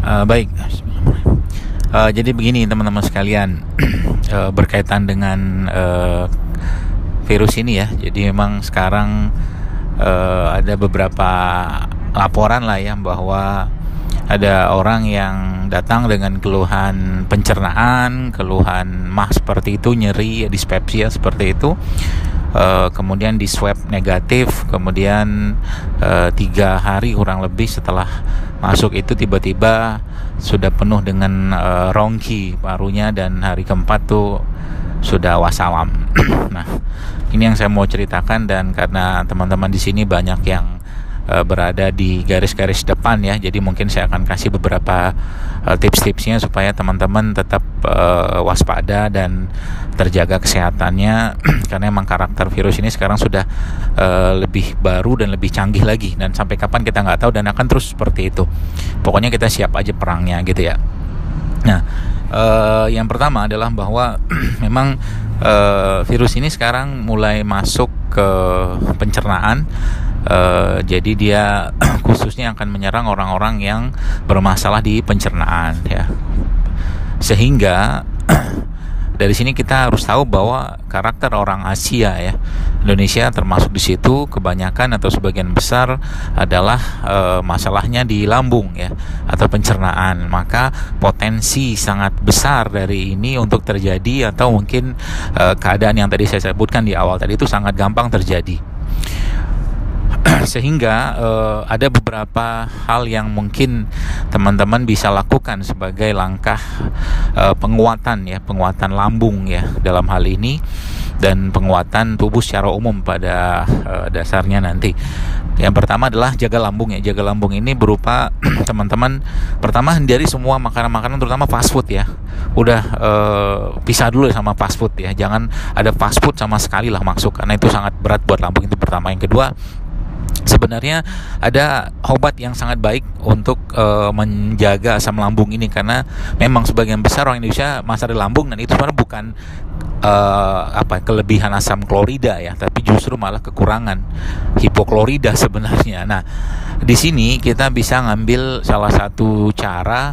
Baik. Jadi begini teman-teman sekalian, berkaitan dengan virus ini ya. Jadi memang sekarang ada beberapa laporan lah ya, bahwa ada orang yang datang dengan keluhan pencernaan, keluhan mah seperti itu, nyeri, dispepsia seperti itu. Kemudian di swab negatif, kemudian 3 hari kurang lebih setelah masuk itu tiba-tiba sudah penuh dengan rongki parunya, dan hari keempat tuh sudah wassalam. Nah, ini yang saya mau ceritakan, dan karena teman-teman di sini banyak yang berada di garis-garis depan ya, jadi mungkin saya akan kasih beberapa tips-tipsnya supaya teman-teman tetap waspada dan terjaga kesehatannya. Karena emang karakter virus ini sekarang sudah lebih baru dan lebih canggih lagi, dan sampai kapan kita nggak tahu, dan akan terus seperti itu. Pokoknya kita siap aja perangnya gitu ya. Nah, yang pertama adalah bahwa memang virus ini sekarang mulai masuk ke pencernaan. Jadi dia khususnya akan menyerang orang-orang yang bermasalah di pencernaan ya. Sehingga dari sini kita harus tahu bahwa karakter orang Asia ya, Indonesia termasuk di situ, kebanyakan atau sebagian besar adalah masalahnya di lambung ya, atau pencernaan. Maka potensi sangat besar dari ini untuk terjadi, atau mungkin keadaan yang tadi saya sebutkan di awal tadi itu sangat gampang terjadi. Sehingga ada beberapa hal yang mungkin teman-teman bisa lakukan sebagai langkah penguatan lambung ya dalam hal ini, dan penguatan tubuh secara umum pada dasarnya nanti. Yang pertama adalah jaga lambung ya. Jaga lambung ini berupa teman-teman, pertama hindari semua makanan-makanan terutama fast food ya. Udah pisah dulu sama fast food ya. Jangan ada fast food sama sekali lah masuk, karena itu sangat berat buat lambung. Itu pertama. Yang kedua, sebenarnya ada obat yang sangat baik untuk menjaga asam lambung ini, karena memang sebagian besar orang Indonesia masalah di lambung, dan itu sebenarnya bukan kelebihan asam klorida ya, tapi justru malah kekurangan hipoklorida sebenarnya. Nah, di sini kita bisa ngambil salah satu cara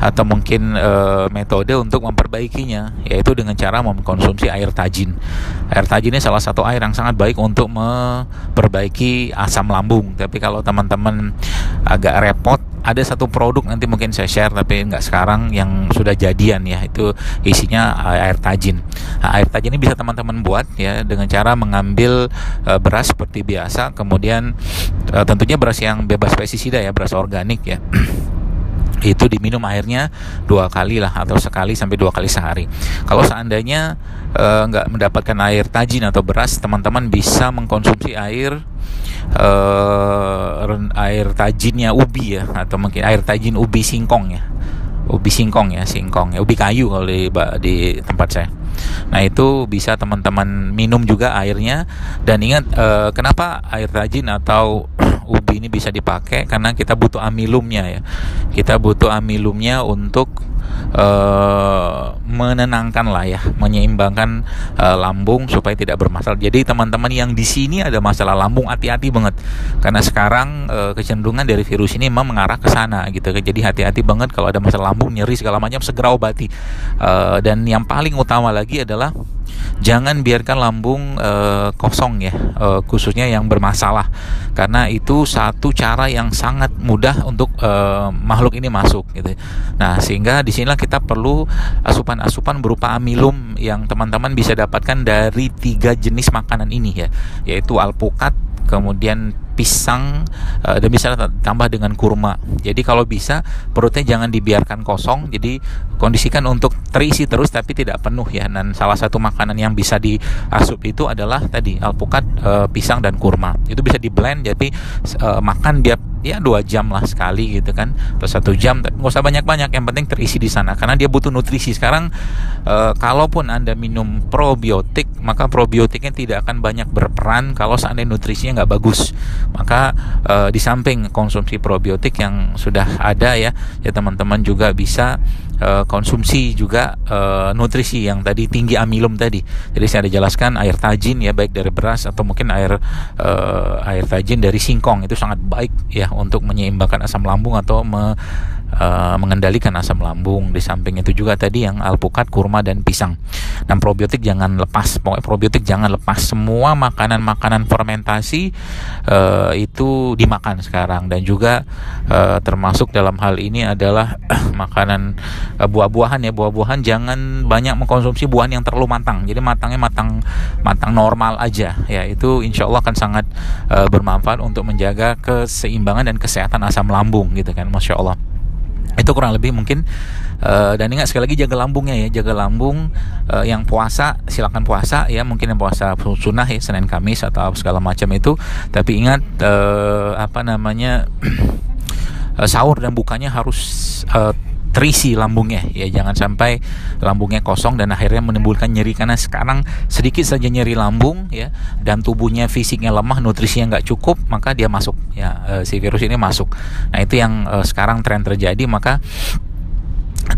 atau mungkin metode untuk memperbaikinya, yaitu dengan cara mengkonsumsi air tajin. Air tajin ini salah satu air yang sangat baik untuk memperbaiki asam lambung. Tapi kalau teman-teman agak repot, ada satu produk nanti mungkin saya share, tapi nggak sekarang, yang sudah jadian ya, itu isinya air tajin. Nah, air tajin ini bisa teman-teman buat ya dengan cara mengambil beras seperti biasa, kemudian tentunya beras yang bebas pestisida ya, beras organik ya. Itu diminum airnya 2 kali lah, atau sekali sampai 2 kali sehari. Kalau seandainya nggak mendapatkan air tajin atau beras, teman-teman bisa mengkonsumsi air tajinnya ubi ya, atau mungkin air tajin ubi singkong ya, ubi kayu kalau di tempat saya. Nah, itu bisa teman-teman minum juga airnya. Dan ingat, kenapa air tajin atau ubi ini bisa dipakai, karena kita butuh amilumnya ya. Kita butuh amilumnya untuk menenangkan lah ya, menyeimbangkan lambung supaya tidak bermasalah. Jadi teman-teman yang di sini ada masalah lambung, hati-hati banget, karena sekarang kecenderungan dari virus ini memang mengarah ke sana gitu. Jadi hati-hati banget kalau ada masalah lambung, nyeri segala macam, segera obati. Dan yang paling utama lagi adalah jangan biarkan lambung kosong ya, khususnya yang bermasalah, karena itu satu cara yang sangat mudah untuk makhluk ini masuk gitu. Nah, sehingga disinilah kita perlu asupan-asupan berupa amilum yang teman-teman bisa dapatkan dari 3 jenis makanan ini ya, yaitu alpukat, kemudian pisang, dan bisa tambah dengan kurma. Jadi kalau bisa perutnya jangan dibiarkan kosong, jadi kondisikan untuk terisi terus tapi tidak penuh ya. Dan salah satu makanan yang bisa diasup itu adalah tadi alpukat, pisang dan kurma. Itu bisa di blend, jadi makan dia ya 2 jam lah sekali gitu kan, atau 1 jam, nggak usah banyak-banyak, yang penting terisi di sana, karena dia butuh nutrisi. Sekarang kalaupun Anda minum probiotik, maka probiotiknya tidak akan banyak berperan kalau seandainya nutrisinya nggak bagus. Maka di samping konsumsi probiotik yang sudah ada ya teman-teman juga bisa konsumsi juga nutrisi yang tadi tinggi amilum tadi. Jadi saya ada jelaskan air tajin ya, baik dari beras atau mungkin air tajin dari singkong, itu sangat baik ya untuk menyeimbangkan asam lambung atau mengendalikan asam lambung. Di samping itu juga tadi yang alpukat, kurma dan pisang. Dan probiotik jangan lepas. Pokoknya probiotik jangan lepas. Semua makanan-makanan fermentasi itu dimakan sekarang, dan juga termasuk dalam hal ini adalah makanan buah-buahan ya. Buah-buahan jangan banyak mengkonsumsi buah yang terlalu matang. Jadi matang normal aja ya. Itu insya Allah akan sangat bermanfaat untuk menjaga keseimbangan dan kesehatan asam lambung gitu kan. Masya Allah. Itu kurang lebih mungkin. Dan ingat sekali lagi, jaga lambungnya ya. Jaga lambung. Yang puasa silakan puasa ya, mungkin yang puasa sunnah ya, Senin Kamis atau segala macam itu. Tapi ingat sahur dan bukanya harus terisi lambungnya ya. Jangan sampai lambungnya kosong dan akhirnya menimbulkan nyeri, karena sekarang sedikit saja nyeri lambung ya, dan tubuhnya fisiknya lemah, nutrisinya nggak cukup, maka dia masuk ya, si virus ini masuk. Nah itu yang sekarang tren terjadi. Maka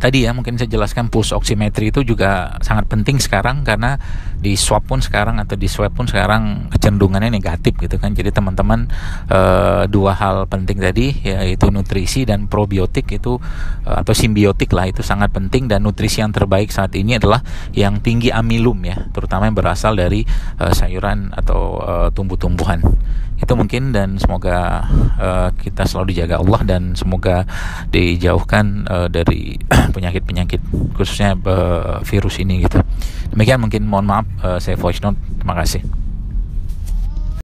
tadi ya mungkin saya jelaskan, pulse oximetry itu juga sangat penting sekarang, karena di swab pun sekarang kecenderungannya negatif gitu kan. Jadi teman-teman, dua hal penting tadi yaitu nutrisi dan probiotik itu atau simbiotik lah, itu sangat penting. Dan nutrisi yang terbaik saat ini adalah yang tinggi amilum ya, terutama yang berasal dari sayuran atau tumbuh-tumbuhan. Itu mungkin, dan semoga kita selalu dijaga Allah, dan semoga dijauhkan dari penyakit-penyakit khususnya virus ini gitu. Demikian mungkin, mohon maaf saya voice note. Terima kasih.